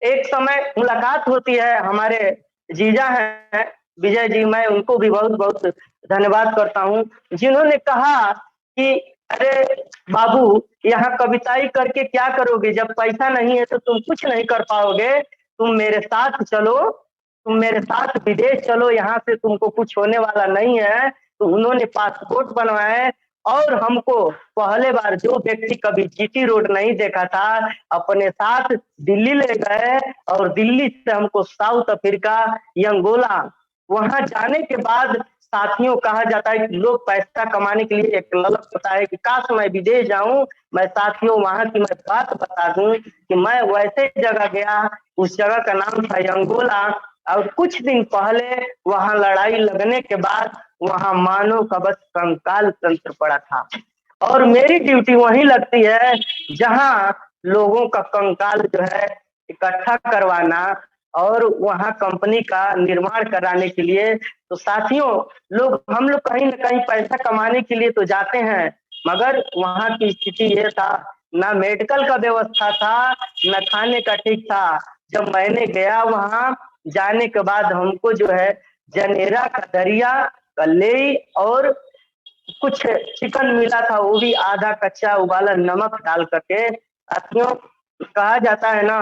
एक समय मुलाकात होती है, हमारे जीजा हैं विजय जी, मैं उनको भी बहुत बहुत धन्यवाद करता हूँ, जिन्होंने कहा कि अरे बाबू, यहाँ कविताई करके क्या करोगे, जब पैसा नहीं है तो तुम कुछ नहीं कर पाओगे, तुम मेरे साथ चलो, तुम मेरे साथ विदेश चलो, यहाँ से तुमको कुछ होने वाला नहीं है। तो उन्होंने पासपोर्ट बनवाए और हमको पहले बार, जो व्यक्ति कभी जीटी रोड नहीं देखा था, अपने साथ दिल्ली ले गए और दिल्ली से हमको साउथ अफ्रीका, अंगोला, वहां जाने के बाद साथियों कहा जाता है कि लोग पैसा कमाने के लिए एक ललक होता है कि काश मैं विदेश जाऊं। मैं साथियों वहां की मैं बात बता दूं कि मैं वैसे जगह गया, उस जगह का नाम था अंगोला, और कुछ दिन पहले वहां लड़ाई लगने के बाद वहां मानव का बस कंकाल तंत्र पड़ा था, और मेरी ड्यूटी वहीं लगती है जहां लोगों का कंकाल जो है इकट्ठा करवाना और वहां कंपनी का निर्माण कराने के लिए। तो साथियों, हम लोग कहीं ना कहीं पैसा कमाने के लिए तो जाते हैं, मगर वहां की स्थिति ये था, ना मेडिकल का व्यवस्था था, न खाने का ठीक था। जब मैंने गया वहां, जाने के बाद हमको जो है जनेरा का दरिया, कलेई और कुछ चिकन मिला था, वो भी आधा कच्चा उबाला नमक डाल करके। साथियों, कहा जाता है ना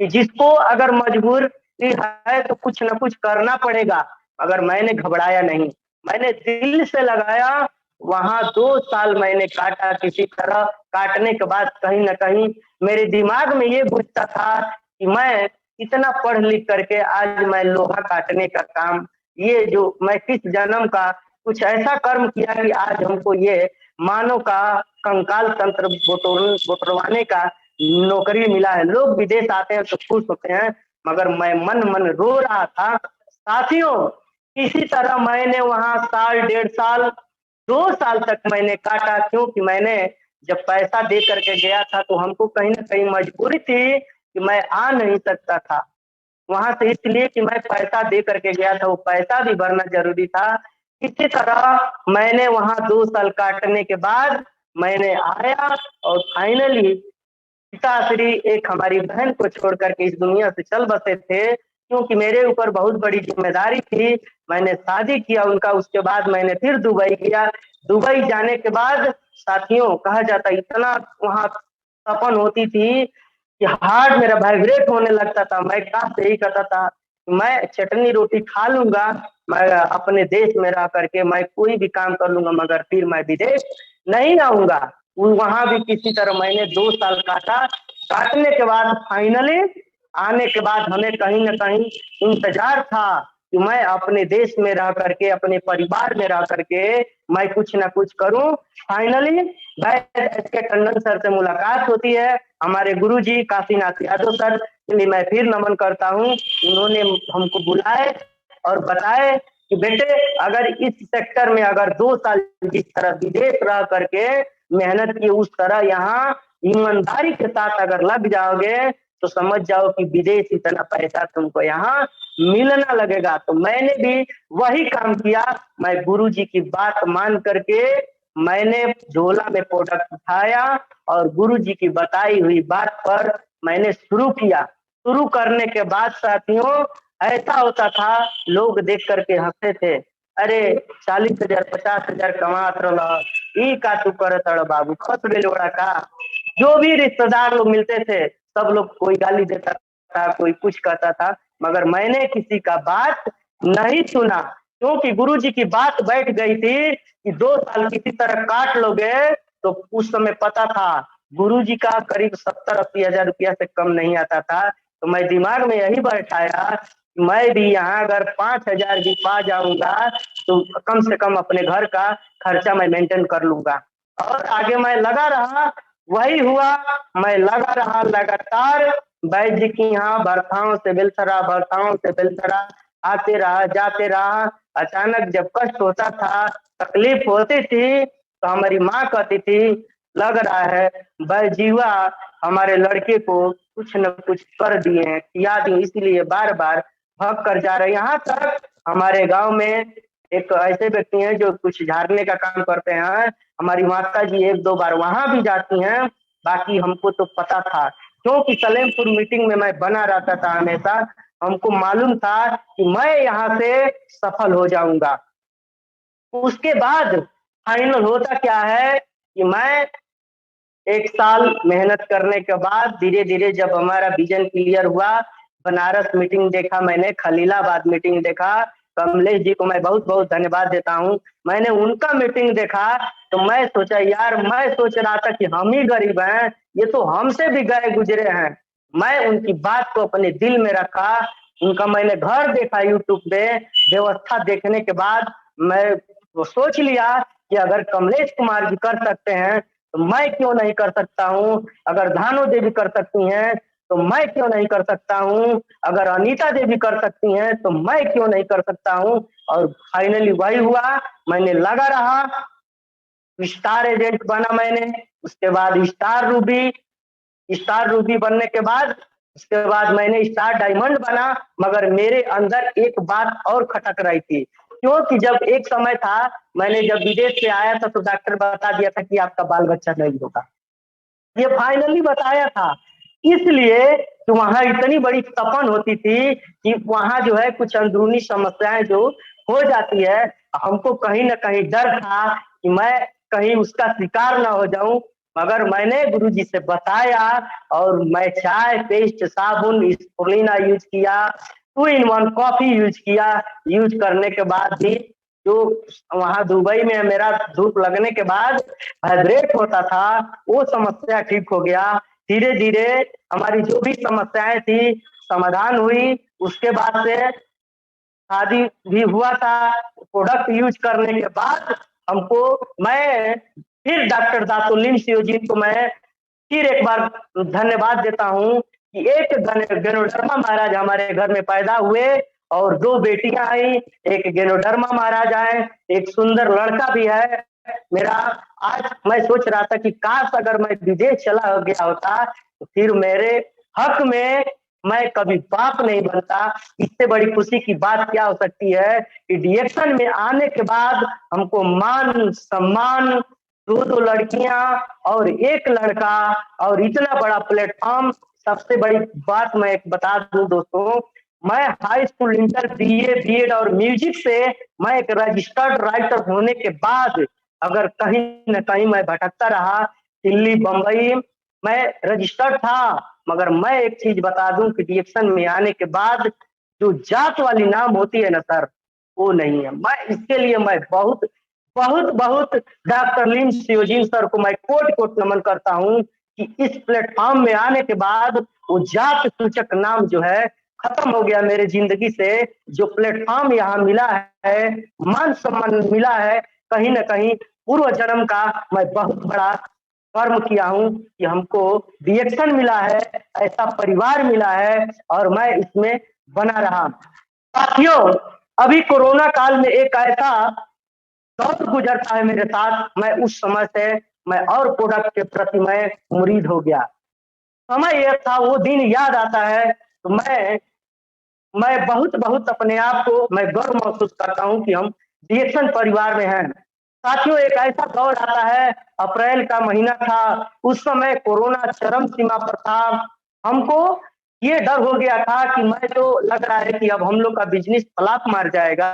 कि जिसको अगर मजबूरी है तो कुछ ना कुछ करना पड़ेगा, मगर मैंने घबराया नहीं, मैंने दिल से लगाया। वहां 2 साल मैंने काटा, किसी तरह काटने के बाद कहीं ना कहीं मेरे दिमाग में ये घुसता था कि मैं इतना पढ़ लिख करके आज मैं लोहा काटने का काम, ये जो मैं किस जन्म का कुछ ऐसा कर्म किया कि आज हमको ये मानव का कंकाल तंत्र बटोरवाने का नौकरी मिला है। लोग विदेश आते हैं तो खुश होते हैं, मगर मैं मन मन रो रहा था। साथियों, इसी तरह मैंने वहां साल, 1.5 साल, 2 साल तक मैंने काटा, क्योंकि मैंने जब पैसा दे करके गया था तो हमको कहीं ना कहीं मजबूरी थी कि मैं आ नहीं सकता था वहां से, इसलिए कि मैं पैसा दे करके गया था, वो पैसा भी भरना जरूरी था। इसी तरह मैंने वहां 2 साल काटने के बाद मैंने आया, और फाइनली पिताश्री एक हमारी बहन को छोड़ करके इस दुनिया से चल बसे थे, क्योंकि मेरे ऊपर बहुत बड़ी जिम्मेदारी थी। मैंने शादी किया उनका, उसके बाद मैंने फिर दुबई किया। दुबई जाने के बाद साथियों, कहा जाता इतना वहां तपन होती थी कि हार्ट मेरा वाइब्रेट होने लगता था। मैं काश यही करता था, मैं चटनी रोटी खा लूंगा, मैं अपने देश में रह करके मैं कोई भी काम कर लूंगा, मगर फिर मैं विदेश नहीं आऊंगा। वहां भी किसी तरह मैंने 2 साल काटा। काटने के बाद फाइनली आने के बाद हमें कहीं ना कहीं इंतजार था कि मैं अपने देश में रह करके, अपने परिवार में रह करके मैं कुछ ना कुछ करूं। फाइनली एस के टंडन सर से मुलाकात होती है, हमारे गुरुजी काशीनाथ यादव सर, इसलिए मैं फिर नमन करता हूं। उन्होंने हमको बुलाए और बताए कि बेटे, अगर इस सेक्टर में अगर 2 साल जिस तरह विदेश रह करके मेहनत की, उस तरह यहाँ ईमानदारी के साथ अगर लग जाओगे तो समझ जाओ कि विदेश इतना पैसा तुमको यहाँ मिलना लगेगा। तो मैंने भी वही काम किया। मैं गुरुजी की बात मान करके मैंने झोला में प्रोडक्ट उठाया और गुरुजी की बताई हुई बात पर मैंने शुरू किया। शुरू करने के बाद साथियों, ऐसा होता था, लोग देख करके हंसते थे, अरे 40,000 50,000 कमात रहा, ई का तू करत रह बाबू, खत बेलोड़ा का। जो भी रिश्तेदार लोग मिलते थे, सब लोग कोई गाली देता था, कोई कुछ कहता था, मगर मैंने किसी का बात नहीं सुना, क्योंकि गुरुजी की बात बैठ गई थी कि 2 साल किसी तरह काट लोगे। तो उस समय पता था गुरुजी का करीब 70-80 हजार रुपया से कम नहीं आता था। तो मैं दिमाग में यही बैठाया, मैं भी यहाँ अगर 5,000 भी पा जाऊंगा तो कम से कम अपने घर का खर्चा मैं मेंटेन कर लूंगा। और आगे मैं लगा रहा, वही हुआ। मैं लगा रहा लगातार, वैद्य जी की यहाँ बरसाओं से बेलसरा, बरसाओं से बेलसरा, आते रहा जाते रहा। अचानक जब कष्ट होता था, तकलीफ होती थी, तो हमारी माँ कहती थी लग रहा है बैजीवा हमारे लड़के को कुछ न कुछ कर दिए हैं, किया दिए, इसलिए बार बार भाग कर जा रहे। यहाँ तक हमारे गांव में एक ऐसे व्यक्ति हैं जो कुछ झाड़ने का काम करते हैं, हमारी माता जी 1-2 बार वहां भी जाती हैं। बाकी हमको तो पता था क्योंकि सलेमपुर मीटिंग में मैं बना रहता था हमेशा। हमको मालूम था कि मैं यहाँ से सफल हो जाऊंगा। उसके बाद फाइनल होता क्या है कि मैं 1 साल मेहनत करने के बाद धीरे धीरे जब हमारा विजन क्लियर हुआ, बनारस मीटिंग देखा मैंने, खलीलाबाद मीटिंग देखा। कमलेश जी को मैं बहुत बहुत धन्यवाद देता हूँ। मैंने उनका मीटिंग देखा तो मैं सोचा यार, मैं सोच रहा था कि हम ही गरीब हैं, ये तो हमसे भी गए गुजरे हैं। मैं उनकी बात को अपने दिल में रखा। उनका मैंने घर देखा यूट्यूब पे, व्यवस्था देखने के बाद मैं वो सोच लिया कि अगर कमलेश कुमार जी कर सकते हैं तो मैं क्यों नहीं कर सकता हूँ। अगर धानो देवी कर सकती हैं तो मैं क्यों नहीं कर सकता हूँ। अगर अनीता देवी कर सकती हैं तो मैं क्यों नहीं कर सकता हूँ। और फाइनली वही हुआ। मैंने लगा रहा, स्टार एजेंट बना मैंने। उसके बाद स्टार रूबी बनने के बाद उसके बाद मैंने स्टार डायमंड बना। मगर मेरे अंदर एक बात और खटक रही थी, क्योंकि जब एक समय था, मैंने जब विदेश से आया था तो डॉक्टर बता दिया था कि आपका बाल बच्चा नहीं होगा। ये फाइनली बताया था। इसलिए तो वहां इतनी बड़ी तपन होती थी कि वहां जो है कुछ अंदरूनी समस्याएं जो हो जाती है, हमको कहीं ना कहीं डर था कि मैं कहीं उसका शिकार ना हो जाऊं। मगर मैंने गुरुजी से बताया और मैं चाय पेस्ट साबुन स्पुलिना यूज किया, 2 in 1 कॉफी यूज किया। यूज करने के बाद भी जो वहां दुबई में मेरा धूप लगने के बाद वाइब्रेट होता था, वो समस्या ठीक हो गया। धीरे धीरे हमारी जो भी समस्याएं थी समाधान हुई। उसके बाद से शादी भी हुआ था। प्रोडक्ट यूज करने के बाद हमको, मैं फिर डॉक्टर दातुल्लीम सियोजी को मैं फिर एक बार धन्यवाद देता हूँ कि एक गेनोडर्मा महाराज हमारे घर में पैदा हुए और 2 बेटियां आई। एक गेनोडर्मा महाराज आए, एक सुंदर लड़का भी है मेरा। आज मैं सोच रहा था कि काश अगर मैं विदेश चला गया होता तो फिर मेरे हक में मैं कभी बाप नहीं बनता। इससे बड़ी खुशी की बात क्या हो सकती है कि डीएक्शन में आने के बाद हमको मान सम्मान, 2 लड़कियां और एक लड़का और इतना बड़ा प्लेटफॉर्म। सबसे बड़ी बात मैं एक बता दूं दोस्तों, मैं high school inter BA BEd और म्यूजिक से मैं एक रजिस्टर्ड राइटर होने के बाद अगर कहीं न कहीं मैं भटकता रहा, दिल्ली बंबई मैं रजिस्टर्ड था। मगर मैं एक चीज बता दूं कि डीएक्शन में आने के बाद जो जात वाली नाम होती है ना सर, वो नहीं है। मैं इसके लिए मैं बहुत बहुत बहुत डॉक्टर लिम सियोजिन सर को मैं कोट कोट नमन करता हूँ कि इस प्लेटफॉर्म में आने के बाद वो जात सूचक नाम जो है खत्म हो गया मेरे जिंदगी से। जो प्लेटफॉर्म यहाँ मिला है, मान सम्मान मिला है, कहीं ना कहीं पूर्व जन्म का मैं बहुत बड़ा कर्म किया हूँ कि हमको रिएक्शन मिला है, ऐसा परिवार मिला है और मैं इसमें बना रहा। साथियों, अभी कोरोना काल में एक ऐसा दौर गुजरता है मेरे साथ, मैं उस समय से मैं और प्रोडक्ट के प्रति मैं मुरीद हो गया। समय यह था, वो दिन याद आता है तो मैं बहुत बहुत अपने आप को मैं गर्व महसूस करता हूँ कि हम डीएक्शन परिवार में हैं। साथियों, एक ऐसा दौर आता है, अप्रैल का महीना था, उस समय कोरोना चरम सीमा पर था। हमको ये डर हो गया था कि मैं तो लग रहा है कि अब हम लोग का बिजनेस पलाप मार जाएगा।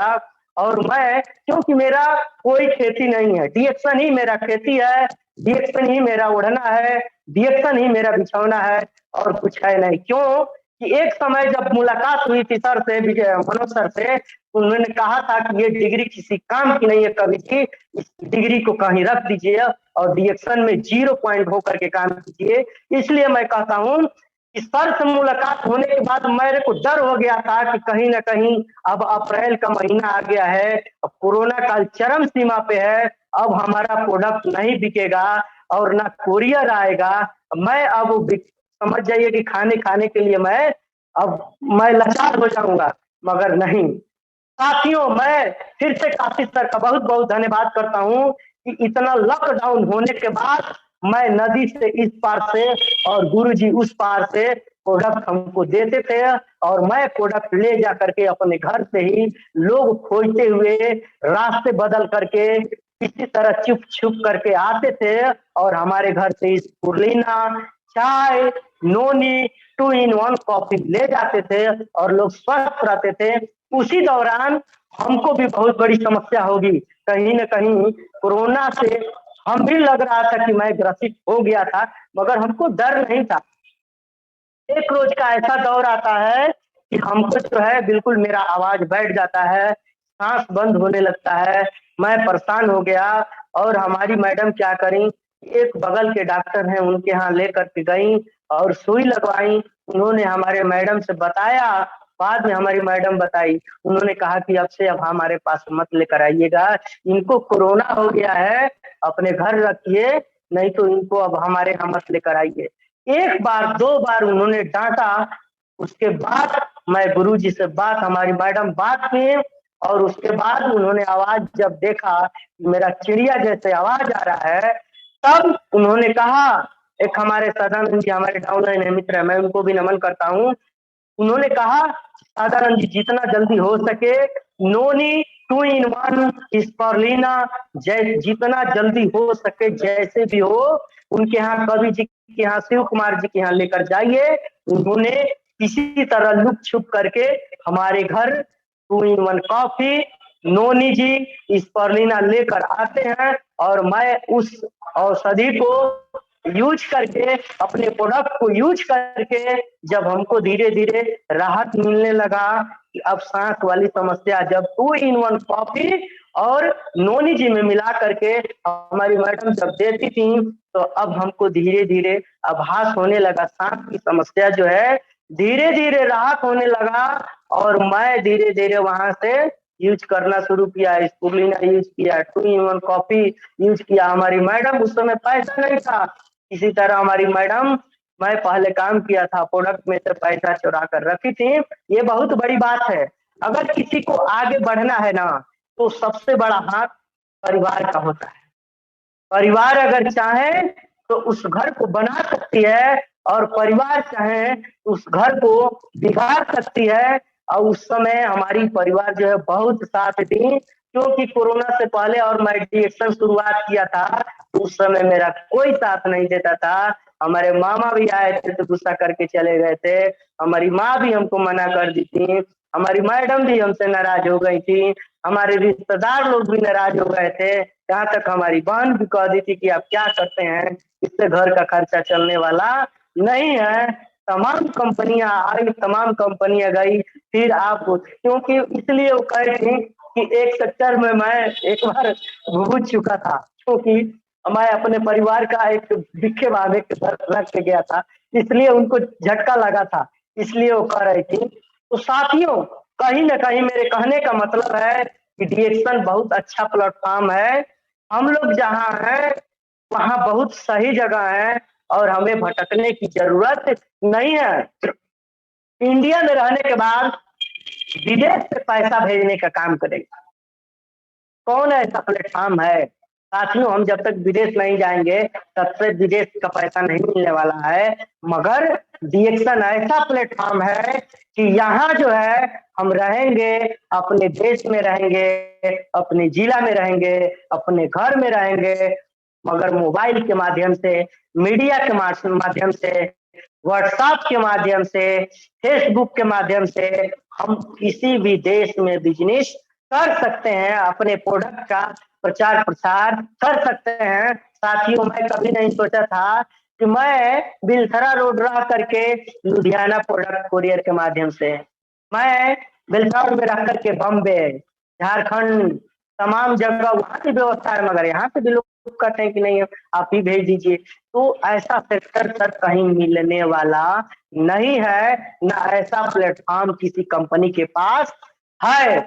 और मैं, क्योंकि मेरा कोई खेती नहीं है, डीएक्शन ही मेरा खेती है, डीएक्शन ही मेरा ओढ़ना है, डीएक्शन ही मेरा बिछौना है और कुछ है नहीं। क्यों कि एक समय जब मुलाकात हुई थी सर से, विजय मनोज सर से, उन्होंने कहा था कि ये डिग्री किसी काम की नहीं है कवि जी, इस डिग्री को कहीं रख दीजिए और डीएक्शन में 0 पॉइंट होकर के काम कीजिए। इसलिए मैं कहता हूँ कि सर से मुलाकात होने के बाद मेरे को डर हो गया था कि कहीं ना कहीं अब अप्रैल का महीना आ गया है, अब कोरोना काल चरम सीमा पे है, अब हमारा प्रोडक्ट नहीं बिकेगा और ना कोरियर आएगा। मैं अब समझ जाइए कि खाने खाने के लिए मैं लाचार हो जाऊंगा। मगर नहीं साथियों, मैं फिर से काशिश सर का बहुत बहुत धन्यवाद करता हूँ कि इतना लॉकडाउन होने के बाद मैं नदी से इस पार से और गुरुजी उस पार से प्रोडक्ट हमको देते थे और मैं प्रोडक्ट ले जा करके अपने घर से ही लोग खोजते हुए रास्ते बदल करके किसी तरह चुप छुप करके आते थे और हमारे घर से इस पुरलिना चाय नो नी 2 in 1 कॉफी ले जाते थे और लोग स्वस्थ रहते थे। उसी दौरान हमको भी बहुत बड़ी समस्या होगी, कहीं न कहीं कोरोना से हम भी लग रहा था कि मैं ग्रसित हो गया था, मगर हमको डर नहीं था। एक रोज का ऐसा दौर आता है कि हमको जो है बिल्कुल मेरा आवाज बैठ जाता है, सांस बंद होने लगता है, मैं परेशान हो गया और हमारी मैडम क्या करीं, एक बगल के डॉक्टर हैं उनके यहाँ लेकर के गईं और सुई लगवाई। उन्होंने हमारे मैडम से बताया, बाद में हमारी मैडम बताई, उन्होंने कहा कि अब से अब हमारे पास मत लेकर आइएगा, इनको कोरोना हो गया है, अपने घर रखिए, नहीं तो इनको अब हमारे यहाँ मत लेकर आइए। एक बार, 2 बार उन्होंने डाँटा, उसके बाद मैं गुरुजी से बात हमारी मैडम बात की और उसके बाद उन्होंने आवाज़ जब देखा, मेरा चिड़िया जैसे आवाज़ आ रहा है, तब उन्होंने कहा, एक हमारे सदानंद जी हमारे डाउनलाइन मित्र हैं, मैं उनको भी नमन करता हूँ। उन्होंने कहा, साधारण जी जितना जल्दी हो सके नोनी 2 in 1 स्परुलिना जितना जल्दी हो सके जैसे भी हो उनके यहाँ कवि जी के यहाँ शिव कुमार जी के यहाँ लेकर जाइए। उन्होंने किसी तरह लुक छुप करके हमारे घर 2 in 1 कॉफी नोनी जी स्परुलिना लेकर आते हैं और मैं उस औषधि को यूज करके अपने प्रोडक्ट को यूज करके जब हमको धीरे-धीरे राहत मिलने लगा कि अब सांस वाली समस्या जब 2 in 1 कॉफी और नोनी जी में मिला करके हमारी मैडम जब देती थी तो अब हमको धीरे-धीरे आभास होने लगा, सांस की समस्या जो है धीरे-धीरे राहत होने लगा और मैं धीरे-धीरे वहाँ से यूज करना शुरू किया, स्पुरुलिना यूज किया, 2 in 1 कॉफी यूज किया। हमारी मैडम उस समय पैसा नहीं था, इसी तरह हमारी मैडम मैं पहले काम किया था, प्रोडक्ट में से पैसा चुरा कर रखी थी। ये बहुत बड़ी बात है। अगर किसी को आगे बढ़ना है ना, तो सबसे बड़ा हाथ परिवार का होता है। परिवार अगर चाहे तो उस घर को बना सकती है और परिवार चाहे तो उस घर को बिगाड़ सकती है और उस समय हमारी परिवार जो है बहुत साथ दी, क्योंकि कोरोना से पहले और मैं डिएक्शन शुरुआत किया था, उस समय मेरा कोई साथ नहीं देता था। हमारे मामा भी आए थे तो गुस्सा करके चले गए थे, हमारी माँ भी हमको मना कर दी थी, हमारी मैडम भी हमसे नाराज हो गई थी, हमारे रिश्तेदार लोग भी नाराज हो गए थे, यहाँ तक हमारी बहन भी कह दी थी कि आप क्या करते हैं, इससे घर का खर्चा चलने वाला नहीं है। तमाम कंपनियां आई, तमाम कंपनियां गई, फिर आप क्योंकि इसलिए वो कह रही थी कि एक चक्कर में मैं एक बार भूल चुका था, क्योंकि मैं अपने परिवार का एक दिखे भागे के साथ रख के गया था, इसलिए उनको झटका लगा था, इसलिए वो कह रही थी। तो साथियों, कहीं न कहीं मेरे कहने का मतलब है कि डिएक्शन बहुत अच्छा प्लेटफ़ॉर्म है। हम लोग जहाँ हैं, वहाँ बहुत सही जगह है और हमें भटकने की ज़रूरत नहीं है। इंडिया में रहने के बाद विदेश से पैसा भेजने का काम करेगा। कौन ऐसा प्लेटफ़ॉर्म है? साथियों, हम जब तक विदेश नहीं जाएँगे, तब तक विदेश का पैसा नहीं मिलने वाला है। मगर डिएक्शन ऐसा प्लेटफ़ॉर्म है कि यहाँ जो है हम रहेंगे, अपने देश में रहेंगे, अपने जिला में रहेंगे, अपने घर में रहेंगे, मगर मोबाइल के माध्यम से, मीडिया के माध्यम से, व्हाट्सएप के माध्यम से, फेसबुक के माध्यम से हम किसी भी देश में बिज़नेस कर सकते हैं, अपने प्रोडक्ट का प्रचार-प्रसार कर सकते हैं। साथियों, मैं कभी नहीं सोचा था कि मैं बिलथरा रोड रह करके लुधियाना प्रोडक्ट कोरियर के माध्यम से, मैं बिलथरा रोड में रह करके बॉम्बे, झारखंड, तमाम जगह वहाँ की व्यवस्था है, मगर यहाँ पे भी लोग कहते हैं कि नहीं आप ही भेज दीजिए। तो ऐसा सेक्टर सर कहीं मिलने वाला नहीं है, ना ऐसा प्लेटफ़ॉर्म किसी कंपनी के पास है।